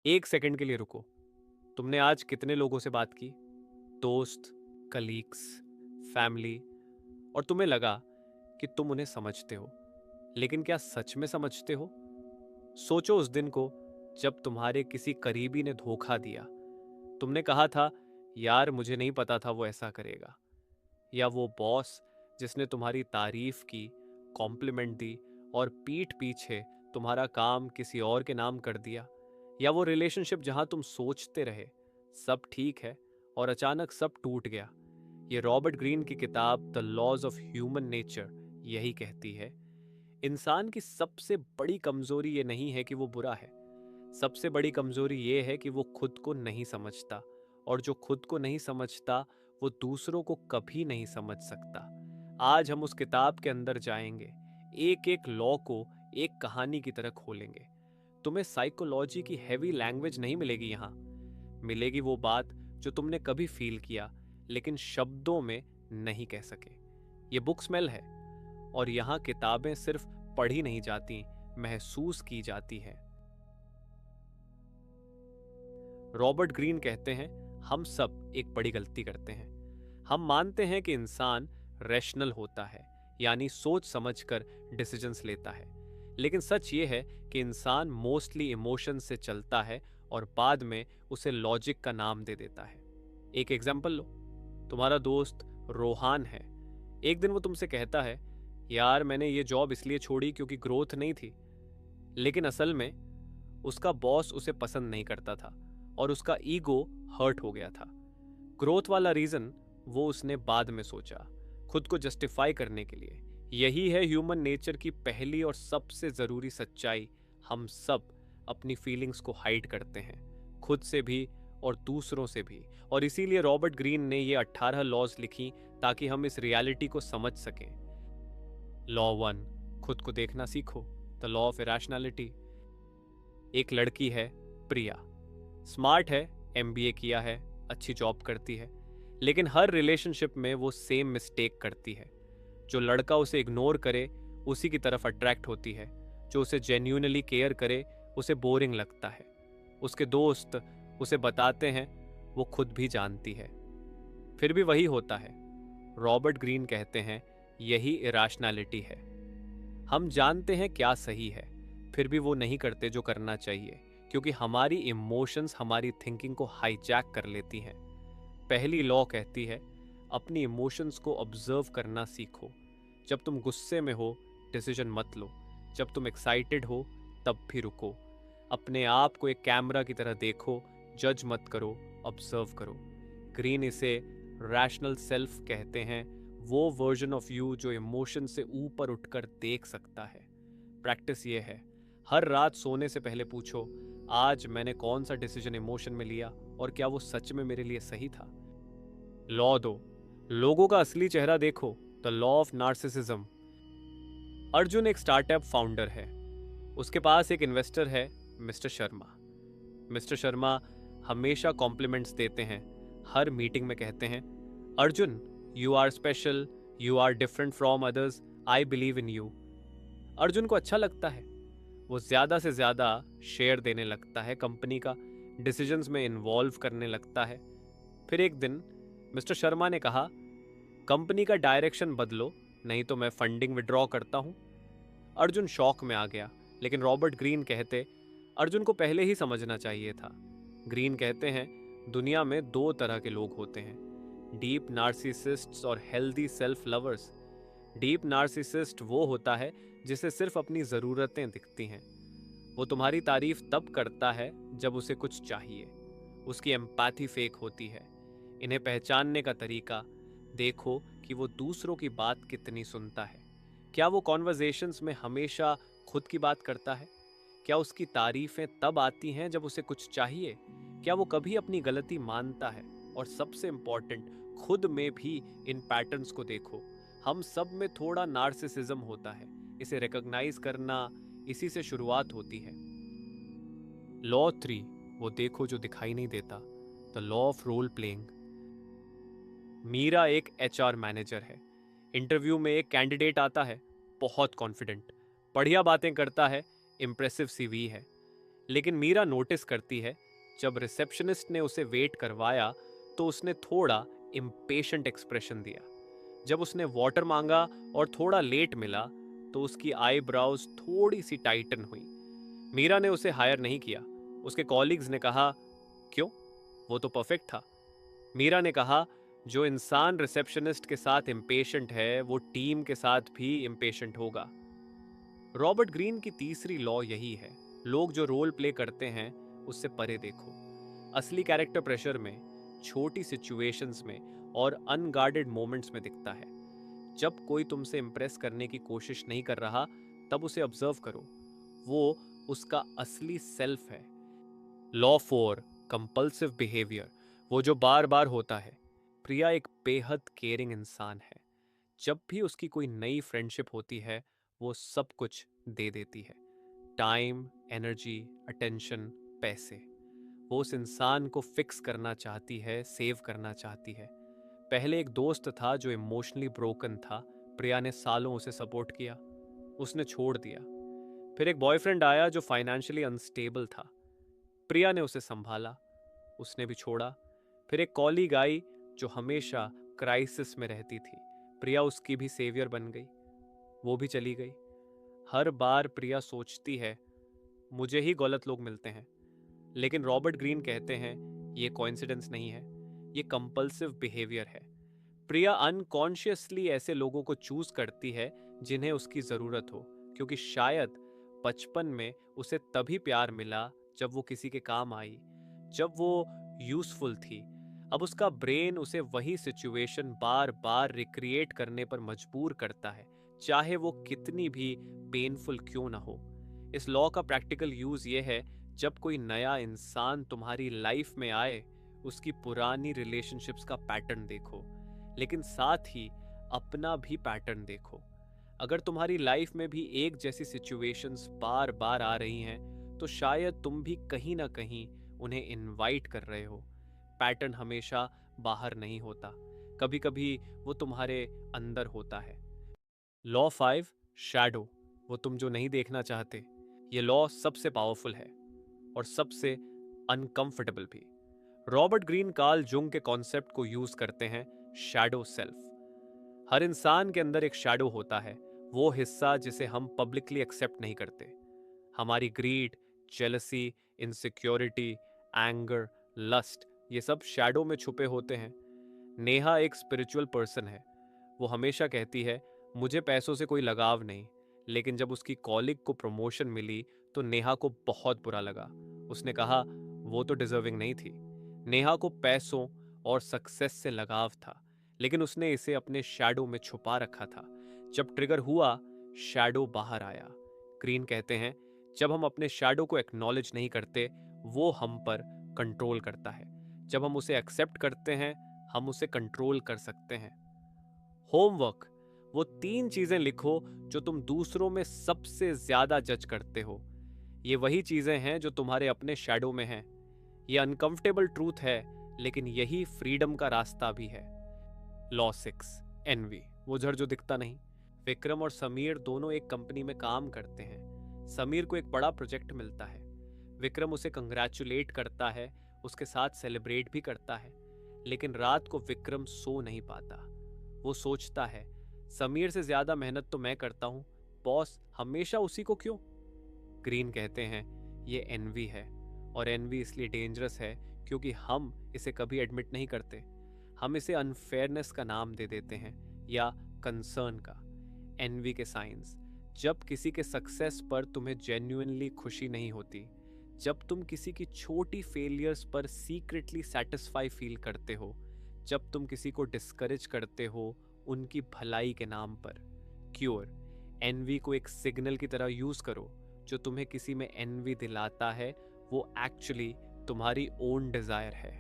एक सेकंड के लिए रुको। तुमने आज कितने लोगों से बात की? दोस्त, कलीग्स, फैमिली, और तुम्हें लगा कि तुम उन्हें समझते हो, लेकिन क्या सच में समझते हो? सोचो उस दिन को जब तुम्हारे किसी करीबी ने धोखा दिया। तुमने कहा था, यार मुझे नहीं पता था वो ऐसा करेगा। या वो बॉस जिसने तुम्हारी तारीफ की, कॉम्प्लीमेंट दी और पीठ पीछे तुम्हारा काम किसी और के नाम कर दिया। या वो रिलेशनशिप जहां तुम सोचते रहे सब ठीक है और अचानक सब टूट गया। ये रॉबर्ट ग्रीन की किताब the laws of human nature यही कहती है, इंसान की सबसे बड़ी कमजोरी ये नहीं है कि वो बुरा है, सबसे बड़ी कमजोरी ये है कि वो खुद को नहीं समझता, और जो खुद को नहीं समझता वो दूसरों को कभी नहीं समझ सकता। आज हम उस किताब के अंदर जाएंगे, एक एक लॉ को एक कहानी की तरह खोलेंगे। तुम्हें साइकोलॉजी की हैवी लैंग्वेज नहीं मिलेगी यहाँ, मिलेगी वो बात जो तुमने कभी फील किया लेकिन शब्दों में नहीं कह सके। ये बुक स्मेल है, और यहाँ किताबें सिर्फ पढ़ी नहीं जाती, महसूस की जाती हैं। रॉबर्ट ग्रीन कहते हैं, हम सब एक बड़ी गलती करते हैं। हम मानते हैं कि इंसान रैशनल होता है, यानी सोच समझकर डिसीजंस लेता है। लेकिन सच ये है कि इंसान मोस्टली इमोशन से चलता है और बाद में उसे लॉजिक का नाम दे देता है। एक एग्जांपल लो, तुम्हारा दोस्त रोहान है। एक दिन वो तुमसे कहता है, यार मैंने ये जॉब इसलिए छोड़ी क्योंकि ग्रोथ नहीं थी। लेकिन असल में उसका बॉस उसे पसंद नहीं करता था और उसका ईगो हर्ट हो गया था। ग्रोथ वाला रीजन वो उसने बाद में सोचा, खुद को जस्टिफाई करने के लिए। यही है ह्यूमन नेचर की पहली और सबसे जरूरी सच्चाई। हम सब अपनी फीलिंग्स को हाइड करते हैं, खुद से भी और दूसरों से भी। और इसीलिए रॉबर्ट ग्रीन ने ये 18 लॉज लिखी ताकि हम इस रियलिटी को समझ सकें। लॉ 1, खुद को देखना सीखो, द लॉ ऑफ इरेशनैलिटी। एक लड़की है, प्रिया, स्मार्ट है, एमबीए किया है, अच्छी जॉब करती है, लेकिन हर रिलेशनशिप में वो सेम मिस्टेक करती है। जो लड़का उसे इग्नोर करे उसी की तरफ अट्रैक्ट होती है, जो उसे जेन्यूनली केयर करे उसे बोरिंग लगता है। उसके दोस्त उसे बताते हैं, वो खुद भी जानती है, फिर भी वही होता है। रॉबर्ट ग्रीन कहते हैं, यही इरेशनैलिटी है। हम जानते हैं क्या सही है, फिर भी वो नहीं करते जो करना चाहिए, क्योंकि हमारी इमोशंस हमारी थिंकिंग को हाईजैक कर लेती हैं। पहली लॉ कहती है, अपनी इमोशंस को ऑब्जर्व करना सीखो। जब तुम गुस्से में हो डिसीजन मत लो, जब तुम एक्साइटेड हो तब भी रुको। अपने आप को एक कैमरा की तरह देखो, जज मत करो, ऑब्जर्व करो। ग्रीन इसे रैशनल सेल्फ कहते हैं, वो वर्जन ऑफ यू जो इमोशन से ऊपर उठकर देख सकता है। प्रैक्टिस ये है, हर रात सोने से पहले पूछो, आज मैंने कौन सा डिसीजन इमोशन में लिया और क्या वो सच में मेरे लिए सही था। लॉ 2, लोगों का असली चेहरा देखो, the law of narcissism. Arjun एक स्टार्टअप फाउंडर है, उसके पास एक इन्वेस्टर है, मिस्टर शर्मा। मिस्टर शर्मा हमेशा कॉम्प्लीमेंट्स देते हैं, हर मीटिंग में कहते हैं, Arjun you are special, you are different from others, I believe in you. Arjun को अच्छा लगता है, वो ज्यादा से ज्यादा शेयर देने लगता है, कंपनी का डिसीजंस में इन्वॉल्व करने लगता है। फिर एक दिन मिस्टर शर्मा ने कहा, कंपनी का डायरेक्शन बदलो, नहीं तो मैं फंडिंग विड्रॉ करता हूं। अर्जुन शॉक में आ गया, लेकिन रॉबर्ट ग्रीन कहते, अर्जुन को पहले ही समझना चाहिए था। ग्रीन कहते हैं, दुनिया में दो तरह के लोग होते हैं, डीप नार्सिसिस्ट्स और healthy self lovers. Deep narcissist वो होता है जिसे सिर्फ अपनी ज़रूरतें दिखती हैं। वो तुम्हारी तारीफ तब करता है जब उसे कुछ चाहिए। उसकी एम्पैथी फेक होती है। इन्हें पहचानने का तरीका देखो कि वो दूसरों की बात कितनी सुनता है। क्या वो कॉन्वर्जेशंस में हमेशा खुद की बात करता है? क्या उसकी तारीफें तब आती हैं जब उसे कुछ चाहिए? क्या वो कभी अपनी गलती मानता है? और सबसे इंपॉर्टेंट, खुद में भी इन पैटर्न्स को देखो। हम सब में थोड़ा नार्सिसिज्म होता है, इसे रिकॉग्नाइज करना, इसी से शुरुआत होती है। लॉ 3, वो देखो जो दिखाई नहीं देता, the law of role playing. Meera एक एचआर मैनेजर है। इंटरव्यू में एक कैंडिडेट आता है, बहुत कॉन्फिडेंट, बढ़िया बातें करता है, इम्प्रेसिव सीवी है। लेकिन मीरा नोटिस करती है जब रिसेप्शनिस्ट ने उसे वेट करवाया तो उसने थोड़ा इम्पेशेंट एक्सप्रेशन दिया। जब उसने वाटर मांगा और थोड़ा लेट मिला तो उसकी आईब्राउज थोड़ी सी टाइटन हुई। मीरा ने उसे हायर नहीं किया। उसके कॉलीग्स ने कहा, क्यों? वो तो परफेक्ट था। मीरा ने कहा, जो इंसान रिसेप्शनिस्ट के साथ इम्पेशेंट है वो टीम के साथ भी इम्पेशेंट होगा। रॉबर्ट ग्रीन की तीसरी लॉ यही है, लोग जो रोल प्ले करते हैं उससे परे देखो। असली कैरेक्टर प्रेशर में, छोटी सिचुएशंस में और अनगार्डेड मोमेंट्स में दिखता है। जब कोई तुमसे इम्प्रेस करने की कोशिश नहीं कर रहा तब उसे ऑब्जर्व करो, वो उसका असली सेल्फ है। लॉ 4, कंपल्सिव बिहेवियर, वो जो बार बार होता है। प्रिया एक बेहद केयरिंग इंसान है। जब भी उसकी कोई नई फ्रेंडशिप होती है वो सब कुछ दे देती है, टाइम, एनर्जी, अटेंशन, पैसे। वो उस इंसान को फिक्स करना चाहती है, सेव करना चाहती है। पहले एक दोस्त था जो इमोशनली ब्रोकन था। प्रिया ने सालों उसे सपोर्ट किया, उसने छोड़ दिया। फिर एक बॉयफ्रेंड आया जो फाइनेंशियली अनस्टेबल था। प्रिया ने उसे संभाला, उसने भी छोड़ा। फिर एक कॉलीग आई जो हमेशा क्राइसिस में रहती थी। प्रिया उसकी भी सेवियर बन गई, वो भी चली गई। हर बार प्रिया सोचती है मुझे ही गलत लोग मिलते हैं, लेकिन रॉबर्ट ग्रीन कहते हैं ये कोइंसिडेंस नहीं है, ये कंपल्सिव बिहेवियर है। प्रिया अनकॉन्शियसली ऐसे लोगों को चूज करती है जिन्हें उसकी जरूरत हो, क्योंकि शायद बचपन में उसे तभी प्यार मिला जब वो किसी के काम आई, जब वो यूजफुल थी। अब उसका ब्रेन उसे वही सिचुएशन बार बार रिक्रिएट करने पर मजबूर करता है, चाहे वो कितनी भी पेनफुल क्यों ना हो। इस लॉ का प्रैक्टिकल यूज ये है, जब कोई नया इंसान तुम्हारी लाइफ में आए उसकी पुरानी रिलेशनशिप्स का पैटर्न देखो, लेकिन साथ ही अपना भी पैटर्न देखो। अगर तुम्हारी लाइफ में भी एक जैसी सिचुएशंस बार बार आ रही हैं तो शायद तुम भी कहीं ना कहीं उन्हें इनवाइट कर रहे हो। पैटर्न हमेशा बाहर नहीं होता, कभी कभी वो तुम्हारे अंदर होता है। लॉ 5, शैडो, वो तुम जो नहीं देखना चाहते। ये लॉ सबसे पावरफुल है और सबसे अनकंफर्टेबल भी। रॉबर्ट ग्रीन कार्ल जुंग के कॉन्सेप्ट को यूज करते हैं, शैडो सेल्फ। हर इंसान के अंदर एक शैडो होता है, वो हिस्सा जिसे हम पब्लिकली एक्सेप्ट नहीं करते। हमारी greed, jealousy, insecurity, anger, lust, ये सब शैडो में छुपे होते हैं। नेहा एक स्पिरिचुअल पर्सन है। वो हमेशा कहती है मुझे पैसों से कोई लगाव नहीं, लेकिन जब उसकी कॉलिग को प्रमोशन मिली तो नेहा को बहुत बुरा लगा। उसने कहा वो तो डिजर्विंग नहीं थी। नेहा को पैसों और सक्सेस से लगाव था, लेकिन उसने इसे अपने शैडो में छुपा रखा था। जब ट्रिगर हुआ, शैडो बाहर आया। ग्रीन कहते हैं जब हम अपने शैडो को एक्नॉलेज नहीं करते वो हम पर कंट्रोल करता है। जब हम उसे एक्सेप्ट करते हैं हम उसे कंट्रोल कर सकते हैं। होमवर्क, वो 3 चीजें लिखो जो तुम दूसरों में सबसे ज्यादा जज करते हो। ये वही चीजें हैं जो तुम्हारे अपने शैडो में हैं। ये अनकंफर्टेबल ट्रूथ है, लेकिन यही फ्रीडम का रास्ता भी है। लॉ 6, एनवी, वो झड़ जो दिखता नहीं। विक्रम और समीर दोनों एक कंपनी में काम करते हैं। समीर को एक बड़ा प्रोजेक्ट मिलता है। विक्रम उसे कंग्रेचुलेट करता है, उसके साथ सेलिब्रेट भी करता है। लेकिन रात को विक्रम सो नहीं पाता। वो सोचता है समीर से ज्यादा मेहनत तो मैं करता हूं, बॉस हमेशा उसी को क्यों? ग्रीन कहते हैं ये एनवी है, और एनवी इसलिए डेंजरस है क्योंकि हम इसे कभी एडमिट नहीं करते। हम इसे अनफेयरनेस का नाम दे देते हैं या कंसर्न का। एनवी के साइंस, जब किसी के सक्सेस पर तुम्हें जेन्युइनली खुशी नहीं होती, जब तुम किसी की छोटी फेलियर्स पर सीक्रेटली सेटिस्फाई फील करते हो, जब तुम किसी को डिस्करेज करते हो उनकी भलाई के नाम पर। क्योर, एनवी को एक सिग्नल की तरह यूज करो। जो तुम्हें किसी में एनवी दिलाता है वो एक्चुअली तुम्हारी ओन डिजायर है।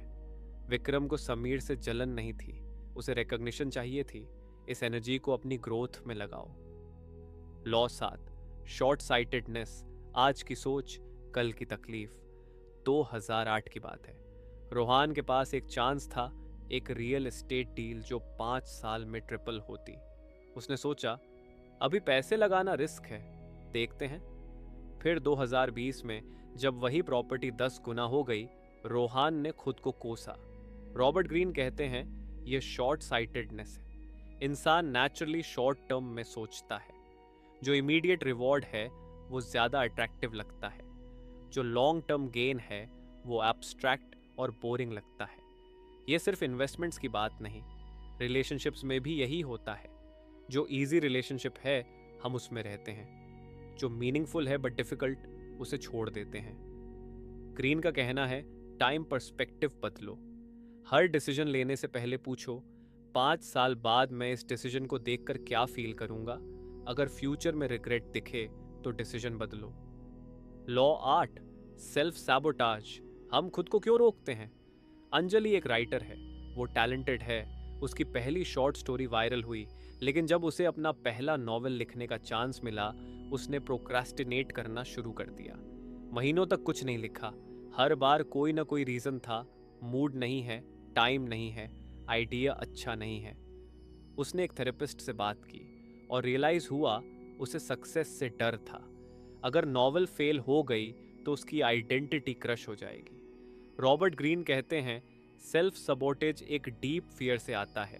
विक्रम को समीर से जलन नहीं थी, उसे रिकॉग्निशन चाहिए थी। इस एनर्जी को अपनी ग्रोथ में लगाओ। लॉ 7, शॉर्ट साइटेडनेस, आज की सोच कल की तकलीफ। 2008 की बात है। रोहान के पास एक चांस था, एक रियल एस्टेट डील जो 5 साल में ट्रिपल होती। उसने सोचा अभी पैसे लगाना रिस्क है, देखते हैं। फिर 2020 में जब वही प्रॉपर्टी 10 गुना हो गई, रोहान ने खुद को कोसा। रॉबर्ट ग्रीन कहते हैं यह शॉर्ट साइटेडनेस है। इंसान नेचुरली शॉर्ट टर्म में सोचता है। जो इमीडिएट रिवॉर्ड है वो ज़्यादा अट्रैक्टिव लगता है, जो लॉन्ग टर्म गेन है वो एब्स्ट्रैक्ट और बोरिंग लगता है। ये सिर्फ इन्वेस्टमेंट्स की बात नहीं, रिलेशनशिप्स में भी यही होता है। जो इजी रिलेशनशिप है हम उसमें रहते हैं, जो मीनिंगफुल है बट डिफिकल्ट उसे छोड़ देते हैं। ग्रीन का कहना है टाइम पर्सपेक्टिव बदलो। हर डिसीजन लेने से पहले पूछो 5 साल बाद मैं इस डिसीजन को देखकर क्या फील करूंगा। अगर फ्यूचर में रिग्रेट दिखे तो डिसीजन बदलो। Law 8, self sabotage. हम खुद को क्यों रोकते हैं? अंजलि एक राइटर है, वो टैलेंटेड है। उसकी पहली शॉर्ट स्टोरी वायरल हुई, लेकिन जब उसे अपना पहला नॉवेल लिखने का चांस मिला उसने प्रोक्रास्टिनेट करना शुरू कर दिया। महीनों तक कुछ नहीं लिखा। हर बार कोई ना कोई रीज़न था, मूड नहीं है, टाइम नहीं है, आइडिया अच्छा नहीं है। उसने एक थेरेपिस्ट से बात की और रियलाइज़ हुआ उसे सक्सेस से डर था। अगर नॉवेल फेल हो गई तो उसकी आइडेंटिटी क्रश हो जाएगी। रॉबर्ट ग्रीन कहते हैं सेल्फ सबोटेज एक डीप फियर से आता है।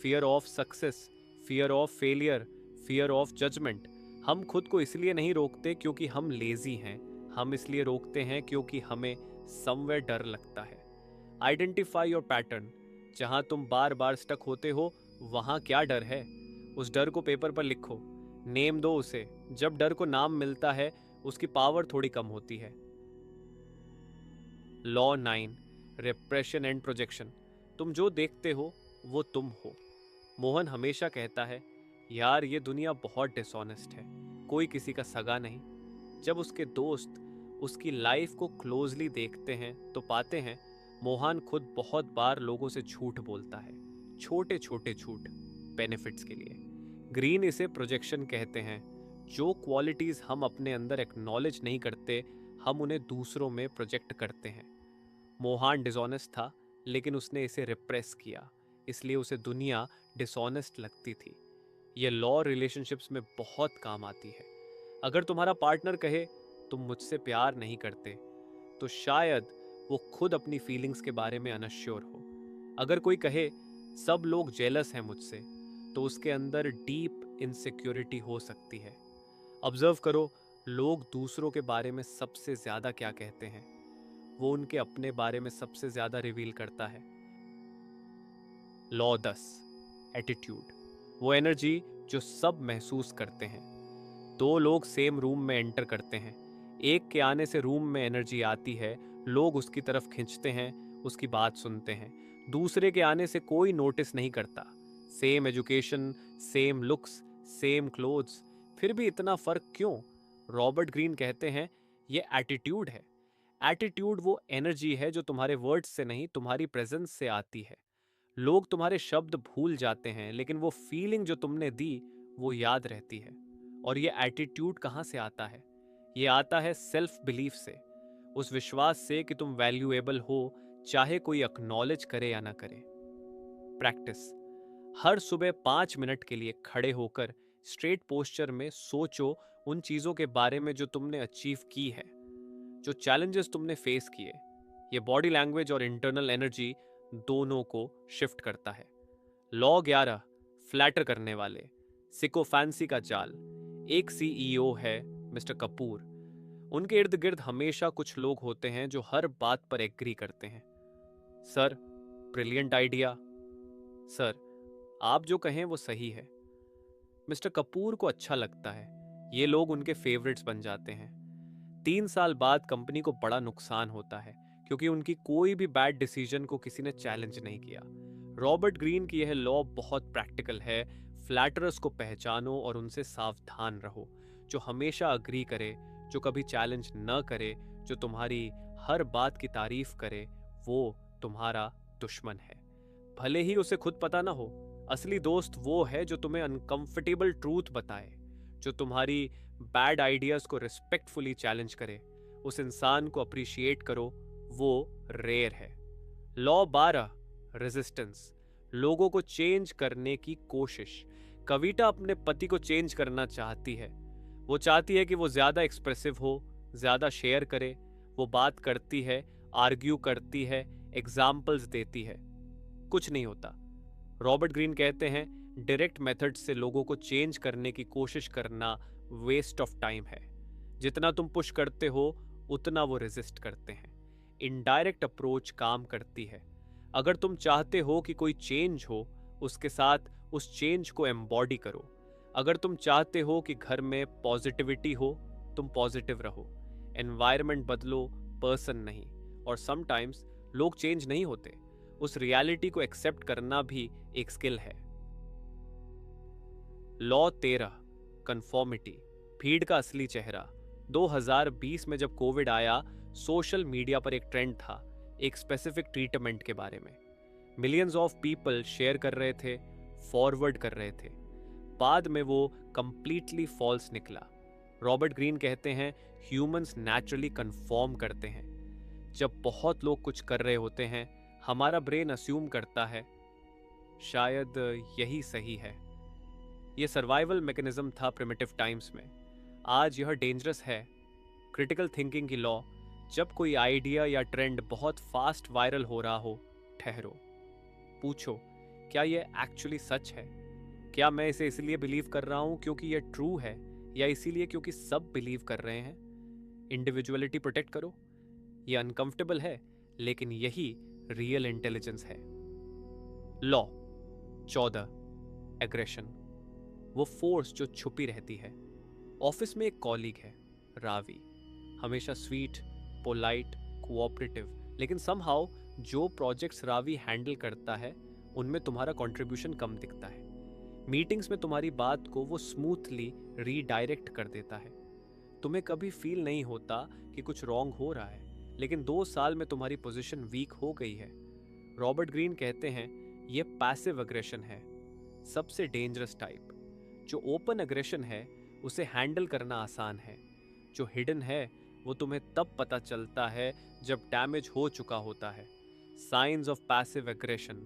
Fear of success, fear of failure, fear of judgement. हम खुद को इसलिए नहीं रोकते क्योंकि हम लेजी हैं, हम इसलिए रोकते हैं क्योंकि हमें समवेयर डर लगता है। Identify your pattern. जहां तुम बार बार स्टक होते हो वहां क्या डर है, उस डर को पेपर पर लिखो, नेम दो उसे। जब डर को नाम मिलता है उसकी पावर थोड़ी कम होती है। Law 9, repression and projection. तुम जो देखते हो वो तुम हो। मोहन हमेशा कहता है यार ये दुनिया बहुत डिसऑनेस्ट है, कोई किसी का सगा नहीं। जब उसके दोस्त उसकी लाइफ को क्लोजली देखते हैं तो पाते हैं मोहन खुद बहुत बार लोगों से झूठ बोलता है, छोटे छोटे झूठ, बेनिफिट्स के लिए। ग्रीन इसे प्रोजेक्शन कहते हैं। जो क्वालिटीज हम अपने अंदर एक्नॉलेज नहीं करते हम उन्हें दूसरों में प्रोजेक्ट करते हैं। मोहन डिसऑनेस्ट था लेकिन उसने इसे रिप्रेस किया, इसलिए उसे दुनिया डिसऑनेस्ट लगती थी। यह लॉ रिलेशनशिप्स में बहुत काम आती है। अगर तुम्हारा पार्टनर कहे तुम मुझसे प्यार नहीं करते तो शायद वो खुद अपनी फीलिंग्स के बारे में अनश्योर हो। अगर कोई कहे सब लोग जेलस हैं मुझसे तो उसके अंदर डीप इनसिक्योरिटी हो सकती है। ऑब्जर्व करो लोग दूसरों के बारे में सबसे ज्यादा क्या कहते हैं, वो उनके अपने बारे में सबसे ज्यादा रिवील करता है। Law 10, attitude. वो एनर्जी जो सब महसूस करते हैं। 2 लोग सेम रूम में एंटर करते हैं, एक के आने से रूम में एनर्जी आती है, लोग उसकी तरफ खिंचते हैं, उसकी बात सुनते हैं। दूसरे के आने से कोई नोटिस नहीं करता। Same education, same looks, same clothes, फिर भी इतना फर्क क्यों? रॉबर्ट ग्रीन कहते हैं ये एटीट्यूड है। एटीट्यूड वो एनर्जी है जो तुम्हारे वर्ड्स से नहीं तुम्हारी प्रेजेंस से आती है। लोग तुम्हारे शब्द भूल जाते हैं लेकिन वो फीलिंग जो तुमने दी वो याद रहती है। और ये एटीट्यूड कहाँ से आता है? ये आता है सेल्फ बिलीफ से, उस विश्वास से कि तुम वैल्यूएबल हो, चाहे कोई एक्नॉलेज करे या ना करे। प्रैक्टिस। हर सुबह 5 मिनट के लिए खड़े होकर स्ट्रेट पोस्चर में सोचो उन चीजों के बारे में जो तुमने अचीव की है, जो चैलेंजेस तुमने फेस किए। ये बॉडी लैंग्वेज और इंटरनल एनर्जी दोनों को शिफ्ट करता है। लॉ 11, फ्लैटर करने वाले, सिकोफैंसी का जाल। एक सीईओ है मिस्टर कपूर। उनके इर्द गिर्द हमेशा कुछ लोग होते हैं जो हर बात पर एग्री करते हैं। Sir, brilliant idea. सर, आप जो कहें वो सही है। मिस्टर कपूर को अच्छा लगता है, ये लोग उनके फेवरेट्स बन जाते हैं। 3 साल बाद कंपनी को बड़ा नुकसान होता है क्योंकि उनकी कोई भी बैड डिसीजन को किसी ने चैलेंज नहीं किया। रॉबर्ट ग्रीन की यह लॉ बहुत प्रैक्टिकल है। फ्लैटरर्स को पहचानो और उनसे सावधान रहो। जो हमेशा अग्री करे, जो कभी चैलेंज न करे, जो तुम्हारी हर बात की तारीफ करे, वो तुम्हारा दुश्मन है, भले ही उसे खुद पता ना हो। असली दोस्त वो है जो तुम्हें अनकंफर्टेबल ट्रूथ बताए, जो तुम्हारी बैड आइडियाज को रिस्पेक्टफुली चैलेंज करे। उस इंसान को अप्रिशिएट करो, वो रेयर है। Law 12, resistance. लोगों को चेंज करने की कोशिश। कविता अपने पति को चेंज करना चाहती है। वो चाहती है कि वो ज्यादा एक्सप्रेसिव हो, ज्यादा शेयर करे, वो बात करती है, आर्ग्यू करती है, एग्जाम्पल्स देती है, कुछ नहीं होता। रॉबर्ट ग्रीन कहते हैं डायरेक्ट मेथड से लोगों को चेंज करने की कोशिश करना वेस्ट ऑफ टाइम है। जितना तुम पुश करते हो उतना वो रेजिस्ट करते हैं। इनडायरेक्ट अप्रोच काम करती है। अगर तुम चाहते हो कि कोई चेंज हो, उसके साथ उस चेंज को एम्बॉडी करो। अगर तुम चाहते हो कि घर में पॉजिटिविटी हो, तुम पॉजिटिव रहो। एनवायरनमेंट बदलो, पर्सन नहीं। और समटाइम्स लोग चेंज नहीं होते। उस रियलिटी को एक्सेप्ट करना भी एक स्किल है। लॉ 13, कंफॉर्मिटी, भीड़ का असली चेहरा। 2020 में जब कोविड आया, सोशल मीडिया पर एक ट्रेंड था, एक स्पेसिफिक ट्रीटमेंट के बारे में। मिलियंस ऑफ पीपल शेयर कर रहे थे, फॉरवर्ड कर रहे थे। बाद में वो कंप्लीटली फॉल्स निकला। रॉबर्ट ग्रीन कहते हैं ह्यूमंस नेचुरली कंफॉर्म करते हैं। जब बहुत लोग कुछ कर रहे होते हैं, हमारा ब्रेन अस्यूम करता है शायद यही सही है। यह सर्वाइवल मैकेनिज्म था प्रिमिटिव टाइम्स में। आज यह डेंजरस है। क्रिटिकल थिंकिंग की लॉ, जब कोई आइडिया या ट्रेंड बहुत फास्ट वायरल हो रहा हो, ठहरो, पूछो क्या यह एक्चुअली सच है? क्या मैं इसे इसलिए बिलीव कर रहा हूं क्योंकि यह ट्रू है, या इसीलिए क्योंकि सब बिलीव कर रहे हैं? इंडिविजुअलिटी प्रोटेक्ट करो। यह अनकंफर्टेबल है, लेकिन यही रियल इंटेलिजेंस है। लॉ 14, एग्रेशन, वो फोर्स जो छुपी रहती है। ऑफिस में एक कॉलीग है, रावी, हमेशा स्वीट, पोलाइट, कोऑपरेटिव, लेकिन समहाउ जो प्रोजेक्ट्स रावी हैंडल करता है उनमें तुम्हारा कंट्रीब्यूशन कम दिखता है। मीटिंग्स में तुम्हारी बात को वो स्मूथली रीडायरेक्ट कर देता है। तुम्हें कभी फील नहीं होता कि कुछ रॉन्ग हो रहा है, लेकिन 2 साल में तुम्हारी पोजीशन वीक हो गई है। रॉबर्ट ग्रीन कहते हैं यह पैसिव अग्रेशन है, सबसे डेंजरस टाइप। जो ओपन अग्रेशन है उसे हैंडल करना आसान है। जो हिडन है वो तुम्हें तब पता चलता है जब डैमेज हो चुका होता है। साइंस ऑफ पैसिव एग्रेशन,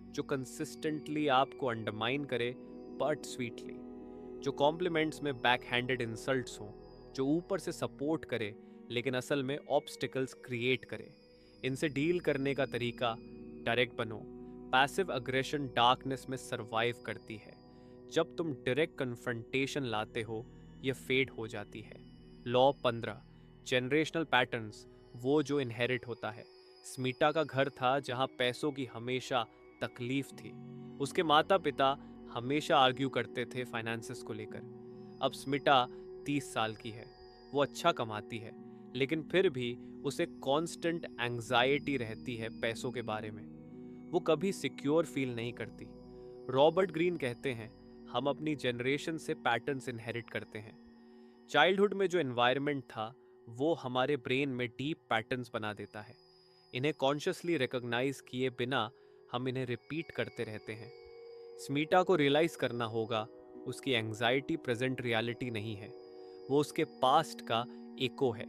जो कंसिस्टेंटली आपको अंडरमाइन करे बट स्वीटली, जो कॉम्प्लीमेंट्स में बैकहैंडेड इंसल्ट्स हों, जो ऊपर से सपोर्ट करे लेकिन असल में ऑब्स्टिकल्स क्रिएट करे। इनसे डील करने का तरीका, डायरेक्ट बनो। पैसिव अग्रेशन डार्कनेस में सरवाइव करती है। जब तुम डायरेक्ट कन्फ्रंटेशन लाते हो, यह फेड हो जाती है। लॉ 15, जनरेशनल पैटर्न्स, वो जो इनहेरिट होता है। स्मिटा का घर था जहां पैसों की हमेशा तकलीफ थी। उसके माता पिता हमेशा आर्ग्यू करते थे फाइनेंसेस को लेकर। अब स्मिटा 30 साल की है, वो अच्छा कमाती है, लेकिन फिर भी उसे कांस्टेंट एंजाइटी रहती है पैसों के बारे में। वो कभी सिक्योर फील नहीं करती। रॉबर्ट ग्रीन कहते हैं हम अपनी जनरेशन से पैटर्न्स इनहेरिट करते हैं। चाइल्डहुड में जो एनवायरनमेंट था वो हमारे ब्रेन में डीप पैटर्न्स बना देता है। इन्हें कॉन्शियसली रिकॉग्नाइज किए बिना हम इन्हें रिपीट करते रहते हैं। स्मीटा को रियलाइज करना होगा उसकी एंजाइटी प्रेजेंट रियलिटी नहीं है, वो उसके पास्ट का एको है।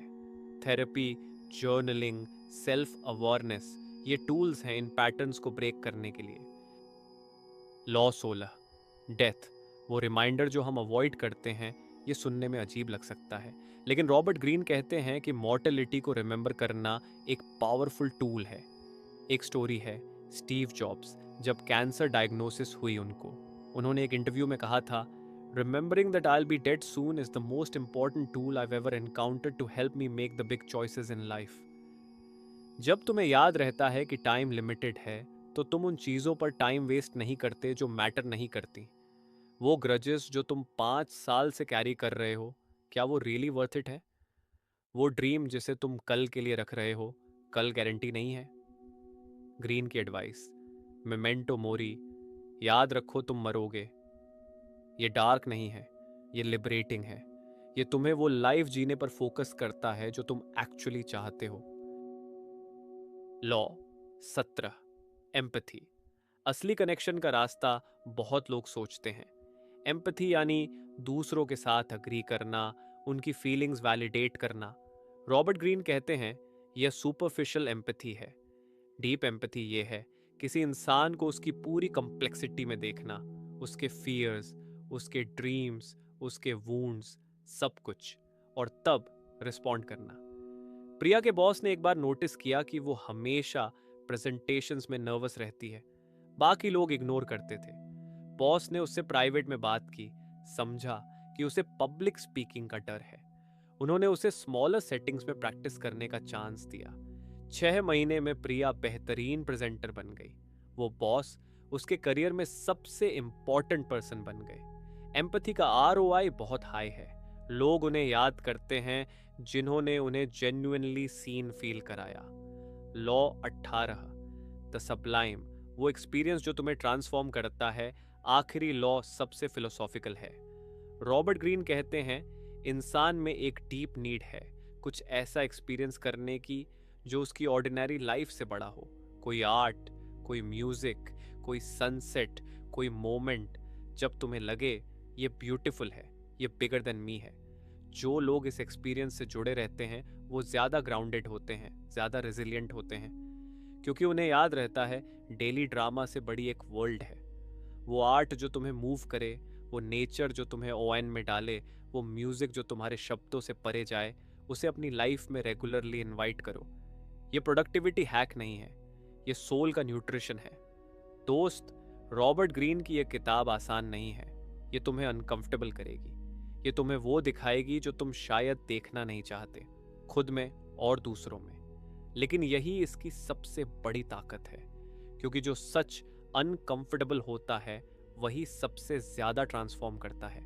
थेरेपी, जर्नलिंग, सेल्फ अवेयरनेस, ये टूल्स हैं इन पैटर्न्स को ब्रेक करने के लिए। लॉ 16, डेथ, वो रिमाइंडर जो हम अवॉइड करते हैं। ये सुनने में अजीब लग सकता है, लेकिन रॉबर्ट ग्रीन कहते हैं कि मॉर्टेलिटी को रिमेंबर करना एक पावरफुल टूल है। एक स्टोरी है, स्टीव जॉब्स, जब कैंसर डायग्नोसिस हुई उनको, उन्होंने एक इंटरव्यू में कहा था, remembering that I will be dead soon is the most important tool I have ever encountered to help me make the big choices in life. जब तुम्हें याद रहता है कि टाइम लिमिटेड है, तो तुम उन चीज़ों पर टाइम वेस्ट नहीं करते जो मैटर नहीं करती। वो ग्रजेस जो तुम 5 साल से कैरी कर रहे हो, क्या वो रियली वर्थ इट है? वो ड्रीम जिसे तुम कल के लिए रख रहे हो, कल गारंटी नहीं है। ग्रीन की एडवाइस, मेमेंटो मोरी, याद रखो तुम मरोगे। ये डार्क नहीं है, ये लिबरेटिंग है। ये तुम्हें वो लाइफ जीने पर फोकस करता है जो तुम एक्चुअली चाहते हो। लॉ 17, एम्पैथी, असली कनेक्शन का रास्ता बहुत लोग सोचते हैं। एम्पैथी यानी दूसरों के साथ अग्री करना, उनकी फीलिंग्स वैलिडेट करना। रॉबर्ट ग्रीन कहते हैं यह सुपरफिशियल एम्पैथी है। डीप एम्पैथी ये है किसी इंसान को उसकी पूरी कॉम्प्लेक्सिटी में देखना, उसके फियर्स, उसके ड्रीम्स, उसके वूंड्स, सब कुछ, और तब रिस्पॉन्ड करना। प्रिया के बॉस ने एक बार नोटिस किया कि वो हमेशा प्रेजेंटेशंस में नर्वस रहती है। बाकी लोग इग्नोर करते थे। बॉस ने उससे प्राइवेट में बात की, समझा कि उसे पब्लिक स्पीकिंग का डर है। उन्होंने उसे स्मॉलर सेटिंग्स में प्रैक्टिस करने का चांस दिया। 6 महीने में प्रिया बेहतरीन प्रेजेंटर बन गई। वो बॉस उसके करियर में सबसे इंपॉर्टेंट पर्सन बन गए। एम्पैथी का आरओआई बहुत हाई है। लोग उन्हें याद करते हैं जिन्होंने उन्हें जेन्युइनली सीन फील कराया। लॉ 18, द सबलाइम, वो एक्सपीरियंस जो तुम्हें ट्रांसफॉर्म करता है। आखिरी लॉ सबसे फिलोसॉफिकल है। रॉबर्ट ग्रीन कहते हैं इंसान में एक डीप नीड है, कुछ ऐसा एक्सपीरियंस करने की जो उसकी ऑर्डिनरी लाइफ से बड़ा हो। कोई आर्ट, कोई म्यूजिक, कोई सनसेट, कोई मोमेंट जब तुम्हें लगे ये ब्यूटीफुल है, ये बिगर देन मी है। जो लोग इस एक्सपीरियंस से जुड़े रहते हैं वो ज़्यादा ग्राउंडेड होते हैं, ज़्यादा रेजिलिएंट होते हैं, क्योंकि उन्हें याद रहता है डेली ड्रामा से बड़ी एक वर्ल्ड है। वो आर्ट जो तुम्हें मूव करे, वो नेचर जो तुम्हें ओएन में डाले, वो म्यूजिक जो तुम्हारे शब्दों से परे जाए, उसे अपनी लाइफ में रेगुलरली इनवाइट करो। ये प्रोडक्टिविटी हैक नहीं है, ये सोल का न्यूट्रिशन है। दोस्त, रॉबर्ट ग्रीन की यह किताब आसान नहीं है। ये तुम्हें अनकंफर्टेबल करेगी। ये तुम्हें वो दिखाएगी जो तुम शायद देखना नहीं चाहते, खुद में और दूसरों में। लेकिन यही इसकी सबसे बड़ी ताकत है, क्योंकि जो सच अनकंफर्टेबल होता है वही सबसे ज्यादा ट्रांसफॉर्म करता है।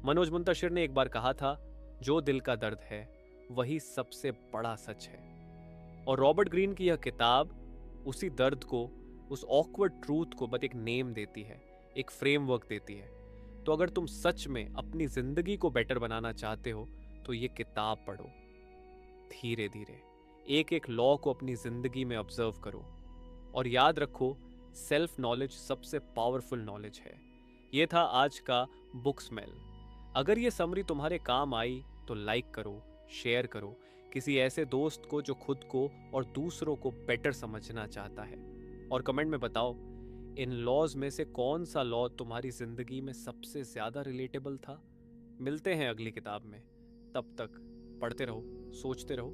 मनोज मुंतशिर ने एक बार कहा था, जो दिल का दर्द है वही सबसे बड़ा सच है। और रॉबर्ट ग्रीन की यह किताब उसी दर्द को, उस ऑकवर्ड ट्रूथ को बस एक नेम देती है, एक फ्रेमवर्क देती है। तो अगर तुम सच में अपनी जिंदगी को बेटर बनाना चाहते हो तो ये किताब पढ़ो। धीरे धीरे एक एक लॉ को अपनी जिंदगी में ऑब्जर्व करो। और याद रखो, सेल्फ नॉलेज सबसे पावरफुल नॉलेज है। ये था आज का बुक स्मेल। अगर ये समरी तुम्हारे काम आई तो लाइक करो, शेयर करो किसी ऐसे दोस्त को जो खुद को और दूसरों को बेटर समझना चाहता है। और कमेंट में बताओ इन लॉज में से कौन सा लॉ तुम्हारी जिंदगी में सबसे ज्यादा रिलेटेबल था। मिलते हैं अगली किताब में। तब तक पढ़ते रहो, सोचते रहो,